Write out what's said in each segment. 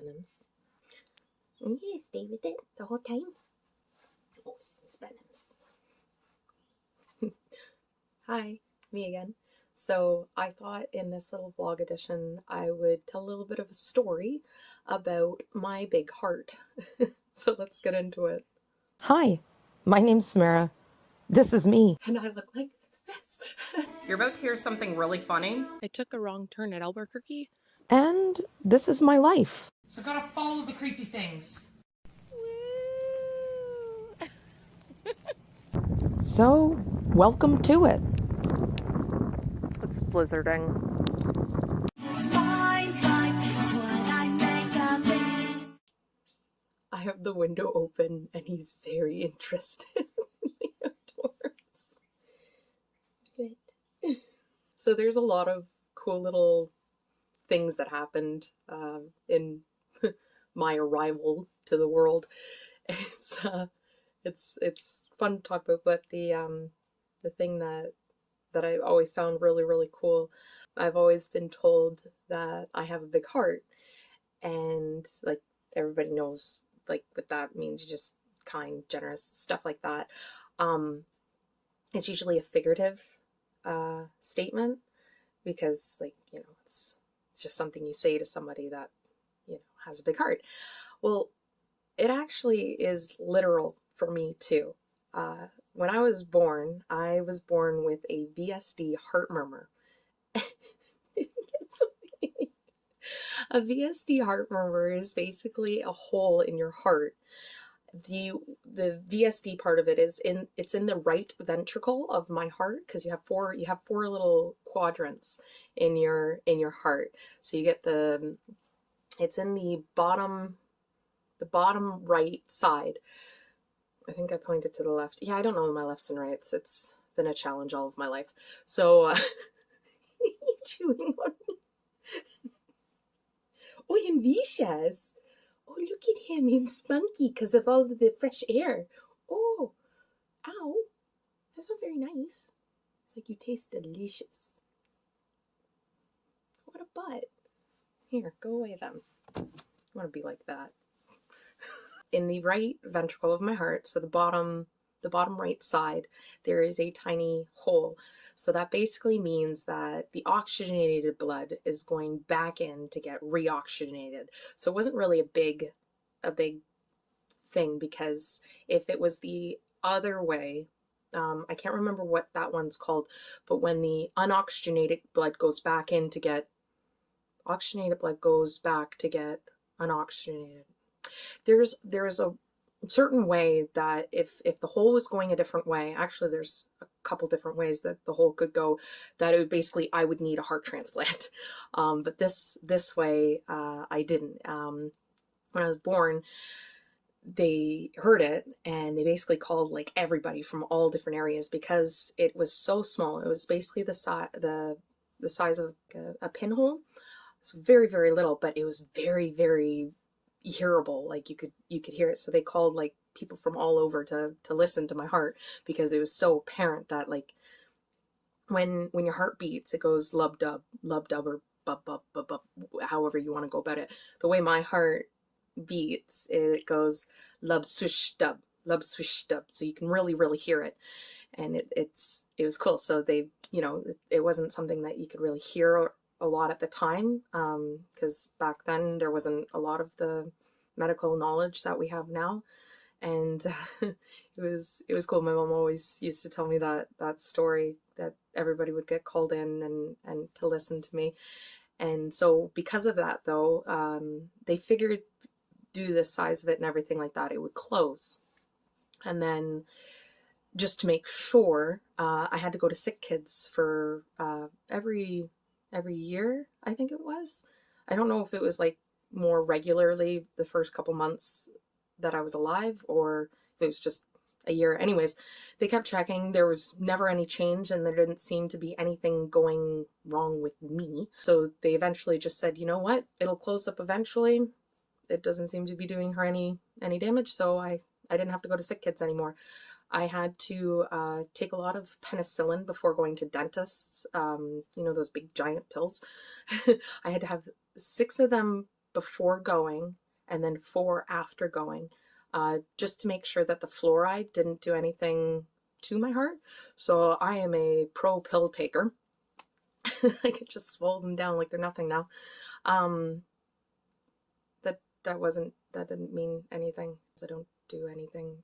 Benhams. And you stay with it the whole time? Oh, since Benhams. Hi, me again. So I thought in this little vlog edition I would tell a little bit of a story about my big heart. So let's get into it. Hi, my name's Samara. This is me. And I look like this. You're about to hear something really funny. I took a wrong turn at Albuquerque. And this is my life. So gotta follow the creepy things. So, welcome to it. It's blizzarding. I have the window open and he's very interested in the outdoors. Good. So there's a lot of cool little things that happened in my arrival to the world. It's fun to talk about, but the thing that I've always found really cool, I've always been told that I have a big heart, and like everybody knows like what that means. You just kind, generous, stuff like that. It's usually a figurative statement because, like, you know, it's just something you say to somebody that, you know, has a big heart. Well, it actually is literal for me too. When I was born with a VSD heart murmur. A VSD heart murmur is basically a hole in your heart. The VSD part of it is it's in the right ventricle of my heart, because you have four little quadrants in your heart. So you get it's in the bottom right side. I think I pointed to the left. Yeah, I don't know my lefts and rights. It's been a challenge all of my life. So chewing on me. Oh, and Vicious. Oh, look at him. He's spunky because of all of the fresh air. Oh, ow. That's not very nice. It's like you taste delicious. What a butt. Here, go away then. I want to be like that. In the right ventricle of my heart, so the bottom right side, there is a tiny hole. So that basically means that the oxygenated blood is going back in to get reoxygenated. So it wasn't really a big thing, because if it was the other way, I can't remember what that one's called, but when the unoxygenated blood goes back in to get oxygenated blood goes back to get unoxygenated. There's a certain way that if the hole was going a different way, actually there's a couple different ways that the hole could go, that it would basically, I would need a heart transplant. But this way, I didn't. When I was born, they heard it and they basically called like everybody from all different areas, because it was so small. It was basically the size of a pinhole. It's very little, but it was very hearable. Like you could hear it. So they called like people from all over to listen to my heart, because it was so apparent that, like, when your heart beats, it goes lub dub, or bub bub bub bub, however you want to go about it. The way my heart beats, it goes lub swish dub, so you can really hear it. And it was cool. So they, you know, it wasn't something that you could really hear a lot at the time, because back then there wasn't a lot of the medical knowledge that we have now. And it was cool. My mom always used to tell me that story, that everybody would get called in and to listen to me. And so because of that, though, they figured, due to the size of it and everything like that, it would close. And then, just to make sure, I had to go to sick kids for every year, I think it was. I don't know if it was like more regularly the first couple months that I was alive, or if it was just a year. Anyways, they kept checking. There was never any change, and there didn't seem to be anything going wrong with me. So they eventually just said, you know what, it'll close up eventually. It doesn't seem to be doing her any damage, so I didn't have to go to sick kids anymore. I had to take a lot of penicillin before going to dentists, you know, those big giant pills. I had to have 6 of them before going and then 4 after going, just to make sure that the fluoride didn't do anything to my heart. So I am a pro pill taker. I could just swallow them down like they're nothing now. That didn't mean anything. I don't do anything.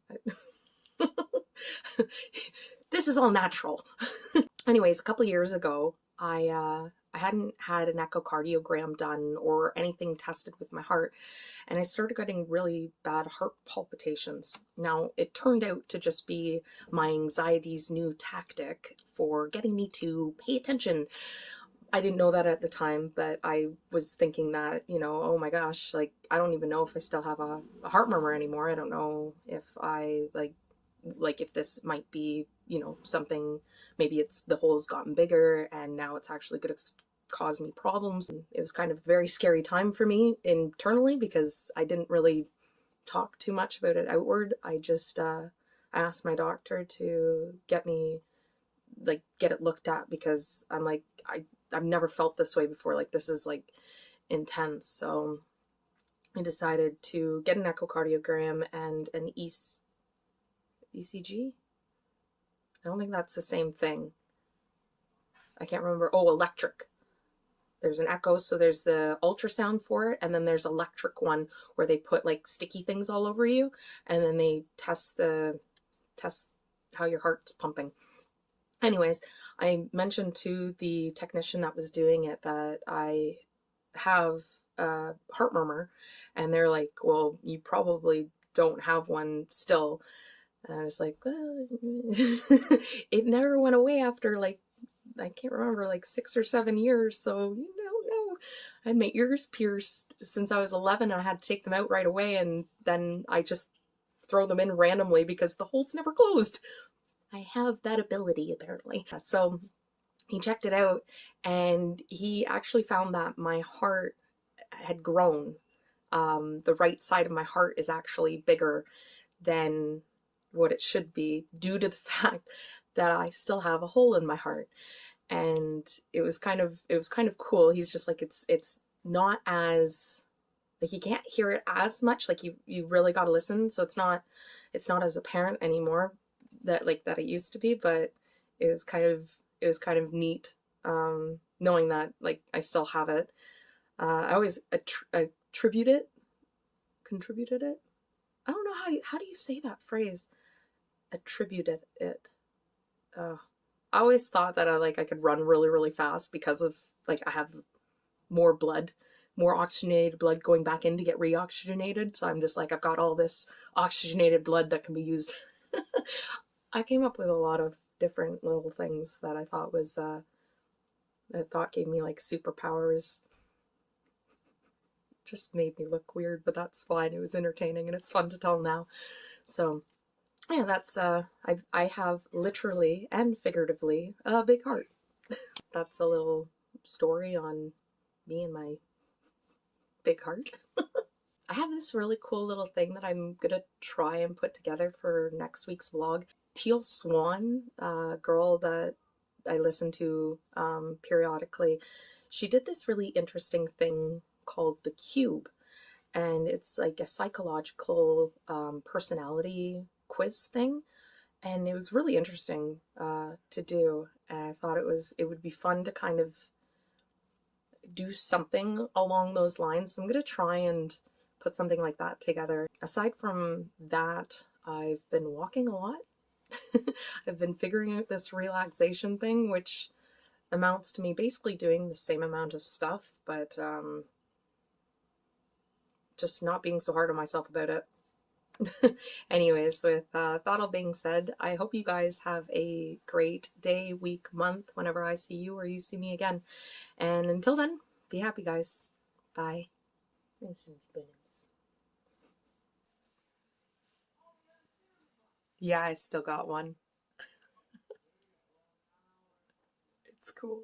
This is all natural. Anyways, a couple years ago, I hadn't had an echocardiogram done or anything tested with my heart, and I started getting really bad heart palpitations. Now, it turned out to just be my anxiety's new tactic for getting me to pay attention. I didn't know that at the time, but I was thinking that, oh my gosh, like, I don't even know if I still have a heart murmur anymore. I don't know if I, like if this might be, something, maybe it's the hole's gotten bigger and now it's actually going to cause me problems. And it was kind of a very scary time for me internally because I didn't really talk too much about it outward. I just asked my doctor to get it looked at because I'm like, I've never felt this way before. Like, this is like intense. So I decided to get an echocardiogram and an ECG. I don't think that's the same thing. I can't remember. Oh, electric. There's an echo, so there's the ultrasound for it, and then there's electric one where they put like sticky things all over you, and then they test how your heart's pumping. Anyways, I mentioned to the technician that was doing it that I have a heart murmur, and they're like, well, you probably don't have one still. And I was like, well, it never went away after, like, I can't remember, like 6 or 7 years. So, no. I had my ears pierced since I was 11. I had to take them out right away, and then I just throw them in randomly because the hole's never closed. I have that ability, apparently. So he checked it out, and he actually found that my heart had grown. The right side of my heart is actually bigger than what it should be due to the fact that I still have a hole in my heart. And it was kind of cool. He's just like, it's not as, like, you can't hear it as much, like you really got to listen. So it's not as apparent anymore that it used to be, but it was kind of neat knowing that, like, I still have it. I always contributed it. I don't know how do you say that phrase? Attributed it. I always thought that I could run really, really fast because of, like, I have more oxygenated blood going back in to get reoxygenated. So I'm just like, I've got all this oxygenated blood that can be used. I came up with a lot of different little things that I thought gave me like superpowers. Just made me look weird, but that's fine. It was entertaining and it's fun to tell now. So yeah, that's I have literally and figuratively a big heart. That's a little story on me and my big heart. I have this really cool little thing that I'm gonna try and put together for next week's vlog. Teal Swan, a girl that I listen to periodically, she did this really interesting thing called The Cube, and it's like a psychological personality quiz thing, and it was really interesting to do, and I thought it would be fun to kind of do something along those lines. So I'm gonna try and put something like that together. Aside from that, I've been walking a lot. I've been figuring out this relaxation thing, which amounts to me basically doing the same amount of stuff, but just not being so hard on myself about it. Anyways, with that all being said, I hope you guys have a great day, week, month, whenever I see you or you see me again. And until then, be happy, guys. Bye. Yeah, I still got one. It's cool.